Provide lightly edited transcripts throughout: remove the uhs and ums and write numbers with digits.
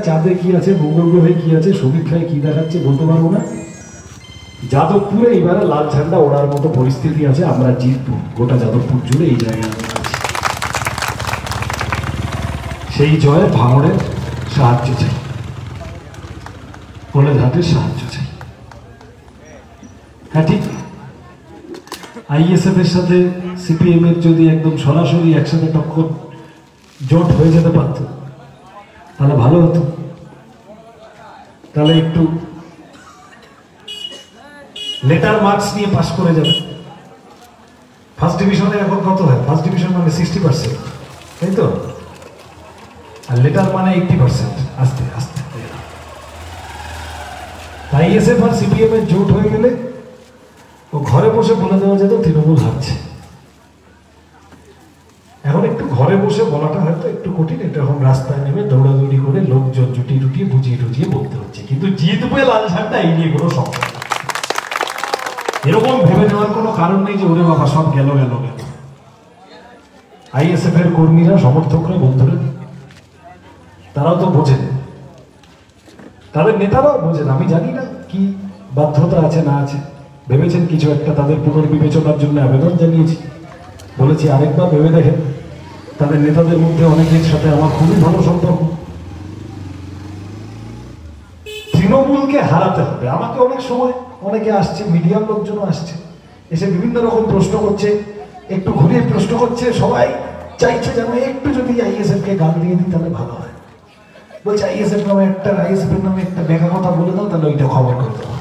চাঁদে কি আছে, মঙ্গল গ্রহে কি আছে, সমীক্ষায় কি দেখাচ্ছে বলতে পারবো না। যাদবপুরে এবারে লাল ঝান্ডা ওড়ার মতো পরিস্থিতি আছে, আমরা জিতবো। গোটা যাদবপুর জুড়ে এই জায়গায় আমরা আছি। সেই জয়ে ভাঙড়ের সাহায্য চাই, কোলেঘাটের সাহায্য চাই। হ্যাঁ ঠিক, আইএসএফ এর সাথে সিপিএম এর যদি একদম সরাসরি একসাথে টক্কর জোট হয়ে যেতে পারত তাহলে ভালো হতো। তাহলে একটু লেটার মার্কস নিয়ে পাস করে যাবে। ফার্স্ট ডিভিশনে এখন কত হয়? ফার্স্ট ডিভিশন মানে 60%, তাই তো? আর লেটার মানে 80%। আস্তে আস্তে আইএসএফ আর সিপিএম এর জোট হয়ে গেলে ও ঘরে বসে বলে দেওয়া যেত তৃণমূল হারছে। এখন একটু ঘরে বসে বলাটা হয়তো একটু কঠিন, এটা এখন রাস্তায় নেমে দৌড়াদৌড়ি করে লোকজন জুটিয়ে টুটিয়ে বুঝিয়ে টুজিয়ে বলতে হচ্ছে। কিন্তু জিতবে লাল ঝান্ডা, এই নিয়ে কোনো শখ নেই। এরকম ভেবে নেওয়ার কোনো কারণ নেই যে ওরে বাবা সব গেল গেল গেল। আইএসএফ এর কর্মীরা, সমর্থকরা, বন্ধুরা তারাও তো বোঝেন, তাদের নেতারাও বোঝেন। আমি জানি না কি বাধ্যতা আছে না আছে, ভেবেছেন কিছু একটা তাদের পুনর্বিবেচনার জন্য আবেদন জানিয়েছি, বলেছি আরেকবার ভেবে দেখেন। তাদের নেতাদের মধ্যে অনেকের সাথে আমার খুবই ভালো সম্পর্ক। তৃণমূলকে হারাতে হবে। আমাকে অনেক সময় অনেকে আসছে, মিডিয়ার লোকজনও আসছে, এসে বিভিন্ন রকম প্রশ্ন করছে, একটু ঘুরিয়ে প্রশ্ন করছে। সবাই চাইছে যেন একটু যদি আইএসএফ কে গাল দিয়ে দিই তাহলে ভালো হয়। বলছে আইএসএফ নামে একটা বেকা কথা বলে দাও, তাহলে ওইটা খবর করে দেবো।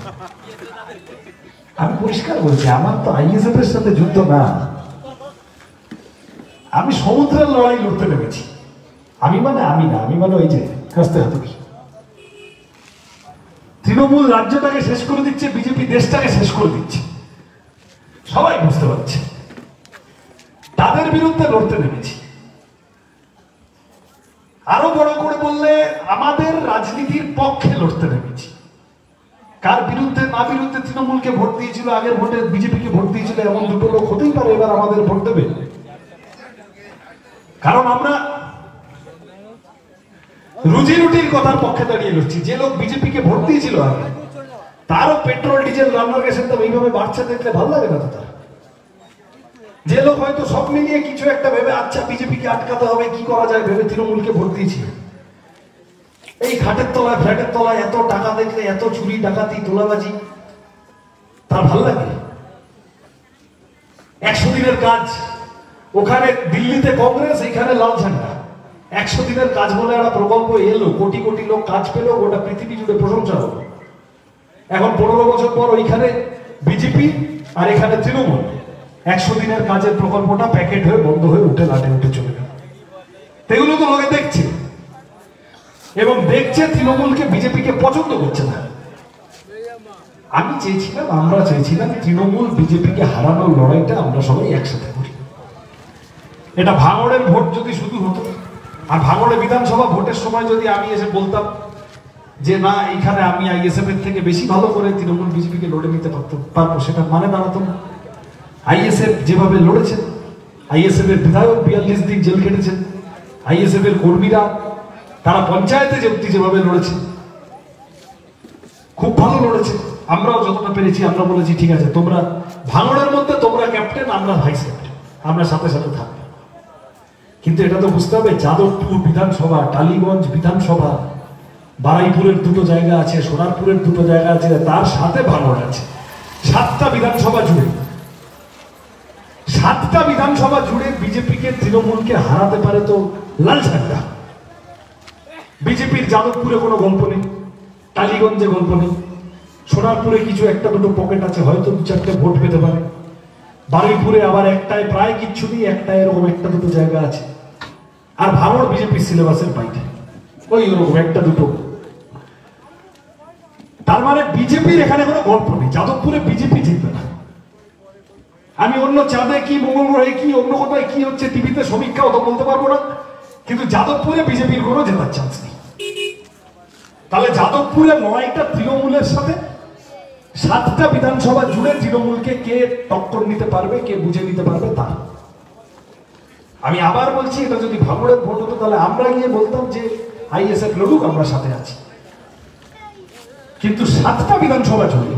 আমি পরিষ্কার বলছি, আমার তো আইএসএফ এর সাথে যুদ্ধ না, আমি সমুদ্রের লড়াই লড়তে নেমেছি। আমি মানে ওই যে কাস্তে হাতুড়ি। তৃণমূল রাজ্যটাকে শেষ করে দিচ্ছে, বিজেপি দেশটাকে শেষ করে দিচ্ছে, সবাই বুঝতে পারছে। তাদের বিরুদ্ধে লড়তে নেমেছি। আরো বড় করে বললে আমাদের রাজনীতির পক্ষে লড়তে নেমেছি। কার বিরুদ্ধে? না বিরুদ্ধে তৃণমূলকে ভোট দিয়েছিল, আগের ভোটে বিজেপিকে ভোট দিয়েছিল, এমন দুটো লোক হতেই পারে এবার আমাদের ভোট দেবে। কারণ আমরা রুজি রুটির কথার পক্ষে দাঁড়িয়ে লড়ছি। যে লোক বিজেপিকে ভোট দিয়েছিল আগে, তারও পেট্রোল ডিজেল রান্নার গ্যাসের দাম এইভাবে বাড়ছে দেখলে ভালো লাগে না তো তার। যে লোক হয়তো সব মিলিয়ে কিছু একটা ভেবে আচ্ছা বিজেপিকে আটকাতে হবে, কি করা যায় ভেবে তৃণমূলকে ভোট দিয়েছিল, এই ঘাটের তলায় ফ্ল্যাটের তলায় এত টাকা দেখলে, এত চুরি ডাকাতি তোলাবাজি, তার ভাল লাগে? 100 দিনের কাজ, ওখানে দিল্লিতে কংগ্রেস, এখানে লাল ঝান্ডা। 100 দিনের কাজ বলে একটা প্রকল্প এলো, কোটি কোটি লোক কাজ পেল, গোটা পৃথিবী জুড়ে প্রশংসা হলো। এখন 15 বছর পর ওইখানে বিজেপি আর এখানে তৃণমূল। 100 দিনের কাজের প্রকল্পটা প্যাকেট হয়ে বন্ধ হয়ে উঠে লাটে উঠে চলে গেল। এগুলো তো লোকে দেখছে, এবং দেখছে তৃণমূলকে, বিজেপিকে পছন্দ করছে না। আমি চেয়েছিলাম, আমরা চেয়েছিলাম তৃণমূল বিজেপিকে হারানোর লড়াইটা আমরা সবাই একসাথে করি। এটা ভাঙড়ের ভোট যদি শুধু হতো, আর ভাঙড়ে বিধানসভা ভোটের সময় যদি আমি এসে বলতাম যে না এখানে আমি আইএসএফ এর থেকে বেশি ভালো করে তৃণমূল বিজেপিকে লড়ে নিতে পারবো, সেটা মানে দাঁড়াতো না। আইএসএফ যেভাবে লড়েছেন, আইএসএফ এর বিধায়ক 42 দিন জেল খেটেছেন, আইএসএফ এর কর্মীরা তারা পঞ্চায়েতে যেভাবে লড়েছে, খুব ভালো লড়েছে। আমরাও যতটা পেরেছি আমরা বলেছি ঠিক আছে, তোমরা ভাঙড়ের মধ্যে তোমরা ক্যাপ্টেন, আমরা ভাইস ক্যাপ্টেন, আমরা সাথে সাথে থাকবো। কিন্তু এটা তো বুঝতে হবে, যাদবপুর বিধানসভা, টালিগঞ্জ বিধানসভা, বারাইপুরের দুটো জায়গা আছে, সোনারপুরের দুটো জায়গা আছে, তার সাথে ভাঙড় আছে। 7টা বিধানসভা জুড়ে, 7টা বিধানসভা জুড়ে বিজেপিকে তৃণমূলকে হারাতে পারে তো লাল ঝান্ডা। বিজেপির যাদবপুরে কোনো গল্প নেই, টালিগঞ্জে গল্প নেই, সোনারপুরে কিছু একটা দুটো পকেট আছে, হয়তো 2-4টে ভোট পেতে পারে। বারুইপুরে আবার একটাই প্রায় কিচ্ছু নেই, একটাই এরকম একটা দুটো জায়গা আছে। আর ভাঙড় বিজেপির সিলেবাসের বাইরে, ওই ওরকম একটা দুটো। তার মানে বিজেপির এখানে কোনো গল্প নেই, যাদবপুরে বিজেপি জিতবে না। আমি অন্য চাঁদে কি, মঙ্গল গ্রহে কি, অন্য কোথায় কি হচ্ছে টিভিতে সমীক্ষা অত বলতে পারবো না, কিন্তু যাদবপুরে বিজেপির কোনো জেতার চান্স নেই। তাহলে যাদবপুরে 9টা তৃণমূলের সাথে 7টা বিধানসভা জুড়ে তৃণমূলকে কে টক্কর নিতে পারবে, কে বুঝে নিতে পারবে তা। আমি আবার বলছি, এটা যদি ভাঙড়ের ভোট হতো তাহলে আমরা গিয়ে বলতাম যে আইএসএফ লড়ুক, আমরা সাথে আছি। কিন্তু 7টা বিধানসভা চলে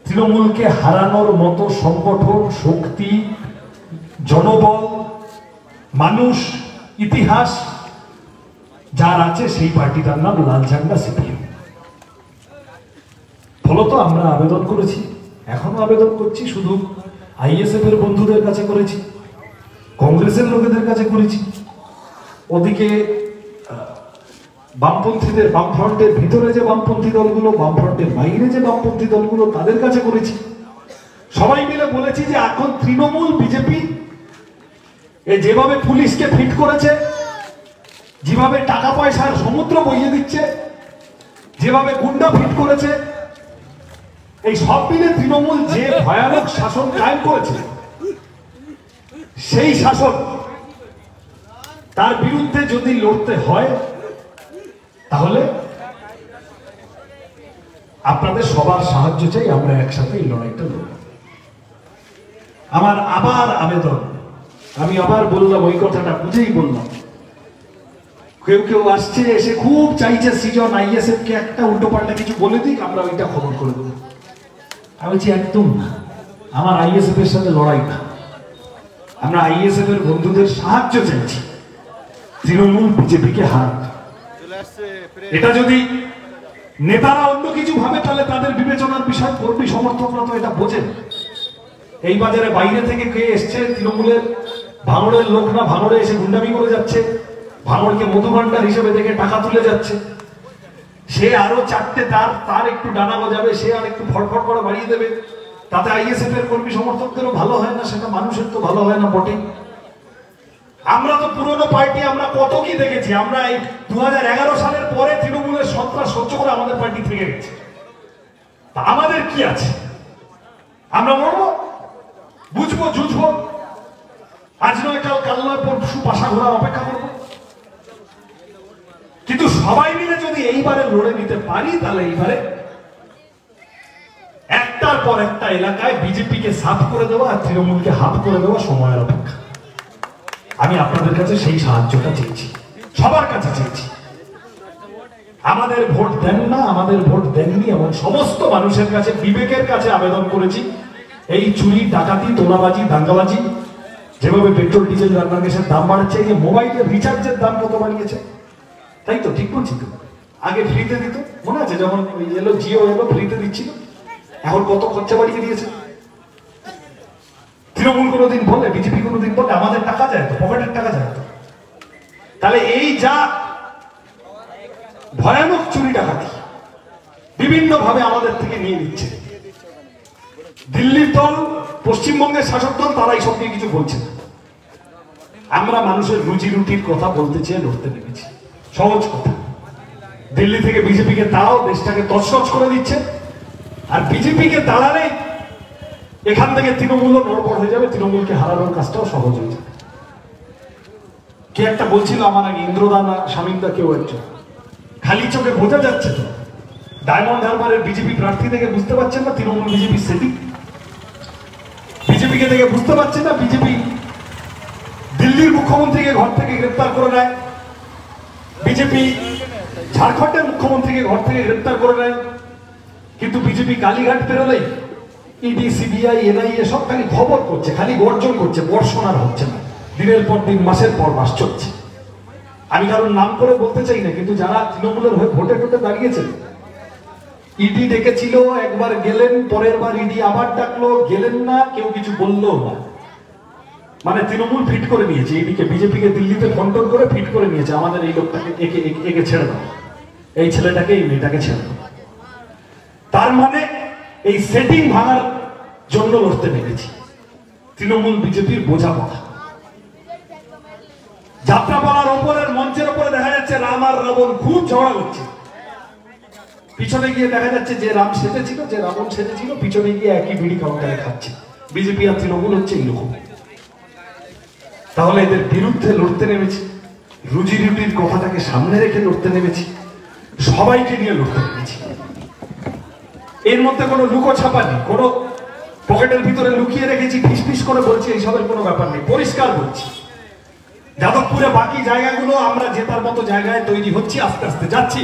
তৃণমূলকে হারানোর মতো সংগঠন, শক্তি, জনবল, মানুষ, ইতিহাস যার আছে সেই পার্টিটার নাম লাল ঝান্ডা সিপিএম। ফলত আমরা আবেদন করেছি, এখনো আবেদন করছি, শুধু আইএসএফ এর বন্ধুদের কাছে করেছি, কংগ্রেসের লোকেদের কাছে করেছি, ওদিকে বামপন্থীদের, বামফ্রন্টের ভিতরে যে বামপন্থী দলগুলো, বামফ্রন্টের বাইরে যে বামপন্থী দলগুলো, তাদের কাছে করেছি। সবাই মিলে বলেছি যে এখন তৃণমূল, বিজেপি যেভাবে পুলিশকে ফিট করেছে, যেভাবে টাকা পয়সার সমুদ্র বইয়ে দিচ্ছে, যেভাবে গুন্ডা ফিট করেছে, এই সব মিলে তৃণমূল যে ভয়ানক শাসন কায়েম করেছে, সেই শাসন তার বিরুদ্ধে যদি লড়তে হয় তাহলে আপনাদের সবার সাহায্য চাই। আমরা একসাথে এই লড়াইটা লড়ব। আমার আবার আবেদন, আমি আবার বললাম, ওই কথাটা বুঝেই বললাম, কেউ কেউ আসছে, এসে খুব চাইছে সৃজন আইএসএফ কে একটা উল্টো পাল্টা কিছু বলে দিক, আমরা ওইটা খবর করে দেবো। আমি বলছি একদম না, আমার আইএসএফ এর সাথে লড়াই না, আমরা আইএসএফ এর বন্ধুদের সাহায্য চাইছি তৃণমূল বিজেপিকে হারাতে। এটা যদি নেতারা অন্য কিছু ভাবে তাহলে তাদের বিবেচনার বিষয়, কর্মী সমর্থকরা তো এটা বোঝেন। এই বাজারে বাইরে থেকে কে এসছে, তৃণমূলের ভাঙড়ের লোক না, ভাঙড়ে এসে গুন্ডামি করে যাচ্ছে, ভাঙড়কে মধুভাণ্ডার হিসেবে দেখে টাকা তুলে যাচ্ছে, সে আরো 4টে তার একটু ডানা গজাবে, সে আর একটু ফটফট করে বাড়িয়ে দেবে, তাতে আইএসএফ এর কর্মী সমর্থকদেরও ভালো হয় না, সেটা মানুষের তো ভালো হয় না বটে। আমরা তো পুরনো পার্টি, আমরা কত কি দেখেছি। আমরা এই 2011 সালের পরে তৃণমূলের সন্ত্রাস সহ্য করে আমাদের পার্টি থেকে গেছে। তা আমাদের কি আছে? আমরা মরবো, বুঝবো, জুঝবো, আজ নয় কাল, কাল নয় পরশু পাশা ঘোরার অপেক্ষা করবো। কিন্তু সবাই মিলে যদি এইবারে লড়ে নিতে পারি, তাহলে এইবারে একটার পর একটা এলাকায় বিজেপিকে সাফ করে দেওয়া আর তৃণমূলকে হাফ করে দেওয়া সময়ের অপেক্ষা। আমি আপনাদের কাছে সেই সাহায্যটা চেয়েছি, সবার কাছে চেয়েছি। আমাদের ভোট দেন না, আমাদের ভোট দেননি এমন সমস্ত মানুষের কাছে, বিবেকের কাছে আবেদন করেছি। এই চুরি, ডাকাতি, তোলাবাজি, দাঙ্গাবাজি, যেভাবে পেট্রোল ডিজেল রান্নার গ্যাসের দাম বাড়াচ্ছে, এই যে মোবাইলের রিচার্জের দাম কত বাড়িয়েছে, তাই তো? ঠিক বলছি তো? আগে ফ্রিতে দিত, মনে আছে? যখন এলো জিও এলো, ফ্রিতে দিচ্ছিল, এখন কত খরচা বাড়িয়ে দিয়েছে। তৃণমূল কোনোদিন বলে, বিজেপি কোনোদিন বলে আমাদের টাকা যায় তো, পকেটের টাকা যায় তো? তাহলে এই যা ভয়ানক চুরি ডাকাতি বিভিন্ন ভাবে আমাদের থেকে নিয়ে নিচ্ছে, দিল্লির দল, পশ্চিমবঙ্গের শাসক দল, তারা এইসব নিয়ে কিছু বলছে না। আমরা মানুষের রুজি রুটির কথা বলতে চেয়ে লড়তে নেমেছি। সহজ কথা, দিল্লি থেকে বিজেপিকে তাড়াও, দেশটাকে তছনছ করে দিচ্ছে, আর বিজেপিকে তাড়ালে এখান থেকে তৃণমূল নড়বড় হয়ে যাবে, তৃণমূলকে হারানোর কাজটাও সহজ হয়ে যাবে। কে একটা বলছিল আমার আগে, ইন্দ্রদানা স্বামীন্দা, কেউ একজন, খালি চোখে বোঝা যাচ্ছে তো ডায়মন্ড হারবারের বিজেপি প্রার্থী থেকে বুঝতে পারছেন না তৃণমূল বিজেপি সেটিং, বিজেপিকে থেকে বুঝতে পারছেন না বিজেপি দিল্লির মুখ্যমন্ত্রীকে ঘর থেকে গ্রেপ্তার করে নেয়, বিজেপি ঝাড়খণ্ডের মুখ্যমন্ত্রীকে ঘর থেকে গ্রেপ্তার করে নেয়, কিন্তু বিজেপি কালীঘাট পেরোলেই ইডি, সিবিআই, এনআইএ সব খালি খবর করছে, খালি গর্জন করছে, বর্ষণ আর হচ্ছে না, দিনের পর দিন, মাসের পর মাস চলছে। আমি কারোর নাম করে বলতে চাই না, কিন্তু যারা তৃণমূলের হয়ে ভোটে টোটে দাঁড়িয়েছেন, ইডি ডেকেছিল, একবার গেলেন, পরের বার ইডি আবার ডাকলো, গেলেন না, কেউ কিছু বললো না। মানে তৃণমূল ফিট করে নিয়েছে, ইডিকে, বিজেপিকে দিল্লিতে কন্ট্রোল করে ফিট করে নিয়েছে, আমাদের এই লোকটাকে একে ছেড়ে দাও, এই ছেলেটাকে, এই মেয়েটাকে ছেড়ে দাও। তার মানে এই সেটিং ভাঙার জন্য লড়তে নেমেছি। তৃণমূল বিজেপির বোঝাপড়া, যাত্রাপালার ওপরের মঞ্চের উপরে দেখা যাচ্ছে রাম আর রাবণ খুব ঝগড়া করছে, পিছনে গিয়ে দেখা যাচ্ছে যে রাম সেজেছিল, যে রাবণ সেজেছিল, পিছনে গিয়ে একই বিড়ি কাউন্টারে খাচ্ছে। বিজেপি আর তৃণমূল হচ্ছে এইরকম। তাহলে এদের বিরুদ্ধে লড়তে নেমেছি, রুজি রুটির কথাটাকে সামনে রেখে লড়তে নেমেছি, সবাইকে নিয়ে লড়তে নেমেছি। এর মধ্যে কোনো লুকো ছাপা নেই, কোনো পকেটের ভিতরে লুকিয়ে রেখেছি, ফিস ফিস করে বলছি, এইসবের কোনো ব্যাপার নেই, পরিষ্কার বলছি। যাদবপুরে বাকি জায়গাগুলো আমরা জেতার মতো জায়গায় তৈরি হচ্ছি, আস্তে আস্তে যাচ্ছি।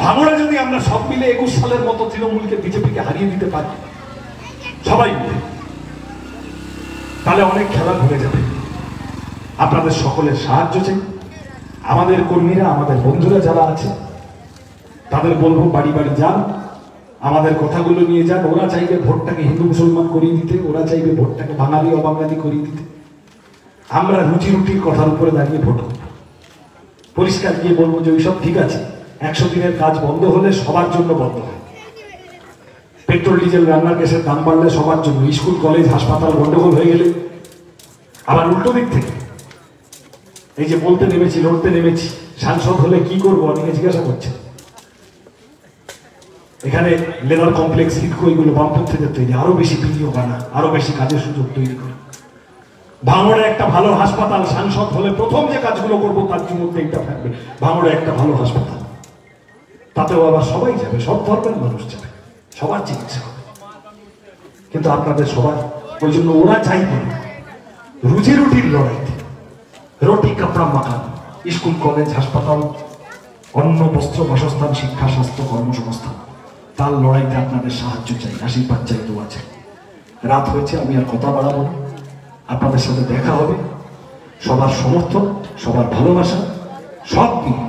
ভাঙড়ে যদি আমরা সব মিলে 21 সালের মতো তৃণমূলকে বিজেপিকে হারিয়ে দিতে পারি সবাই মিলে, তাহলে অনেক খেলা ঘুরে যাবে। আপনাদের সকলের সাহায্য চাই। আমাদের কর্মীরা, আমাদের বন্ধুরা যারা আছে তাদের বলবো বাড়ি বাড়ি যান, আমাদের কথাগুলো নিয়ে যান। ওরা চাইবে ভোটটাকে হিন্দু মুসলমান করিয়ে দিতে, ওরা চাইবে ভোটটাকে বাঙালি অবাঙালি করিয়ে দিতে। আমরা রুটি রুটির কথার উপরে দাঁড়িয়ে ভোট করব। পরিষ্কার গিয়ে বলবো যে ওইসব ঠিক আছে, 100 দিনের কাজ বন্ধ হলে সবার জন্য বন্ধ হয়। পেট্রোল ডিজেল রান্নার গ্যাসের দাম বাড়লে সবার জন্য, স্কুল কলেজ হাসপাতাল গন্ডগোল হয়ে গেলে। আবার উল্টো দিক থেকে এই যে বলতে নেমেছি, লড়তে নেমেছি, সাংসদ হলে কি করবো অনেকে জিজ্ঞাসা করছে। এখানে লেদার কমপ্লেক্স, হিটকো, এগুলো বামপন্থীদের তৈরি, আরো বেশি বিনিয়োগ আনা, আরো বেশি কাজের সুযোগ তৈরি করে। ভাঙড়ে একটা ভালো হাসপাতাল, সাংসদ হলে প্রথম যে কাজগুলো করবো তার মধ্যে একটা থাকবে, ভাঙড়ে একটা ভালো হাসপাতাল। তাতেও আবার সবাই যাবে, সব ধর্মের মানুষ যাবে, সবার চিকিৎসা হবে। কিন্তু আপনাদের সবার ওই জন্য ওরা চাইবে রুজি রুটির লড়াইতে, রুটি কাপড়া মাকান, স্কুল কলেজ হাসপাতাল, অন্ন বস্ত্র বাসস্থান, শিক্ষা স্বাস্থ্য কর্মসংস্থান, তার লড়াইতে আপনাদের সাহায্য চাই, আশীর্বাদ চাই, দোয়া চাই। রাত হয়েছে, আমি আর কথা বাড়াবো না। আপনাদের সাথে দেখা হবে। সবার সমর্থন, সবার ভালোবাসা সব নিয়ে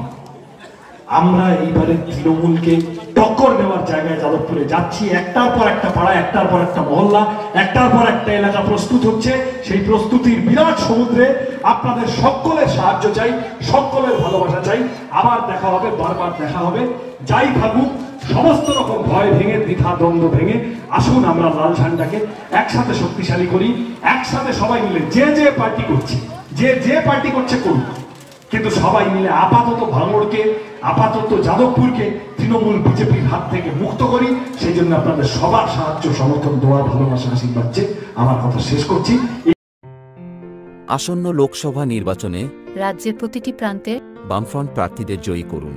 আমরা এইবারে তৃণমূলকে টক্কর দেওয়ার জায়গায় যাদবপুরে যাচ্ছি। একটার পর একটা পাড়া, একটার পর একটা মহল্লা, একটার পর একটা এলাকা প্রস্তুত হচ্ছে। সেই প্রস্তুতির বিরাট সমুদ্রে আপনাদের সকলের সাহায্য চাই, সকলের ভালোবাসা চাই। আবার দেখা হবে, বারবার দেখা হবে। যাই থাকুক, সমস্ত রকম ভয় ভেঙে, দ্বিধা দ্বন্দ্ব ভেঙে আসুন আমরা লাল ঝান্ডাকে একসাথে শক্তিশালী করি। একসাথে সবাই মিলে যে পার্টি করছে, যে পার্টি করছে করুক, কিন্তু সবাই মিলে আপাতত ভাঙড়কে, আপাতত যাদবপুরকে তৃণমূল বিজেপির হাত থেকে মুক্ত করি। সেই জন্য আপনাদের সবার সাহায্য, সমর্থন, দোয়া, ভালোবাসা, আশীর্বাদ চেয়ে আমার কথা শেষ করছি। আসন্ন লোকসভা নির্বাচনে রাজ্যের প্রতিটি প্রান্তে বামফ্রন্ট প্রার্থীদের জয়ী করুন।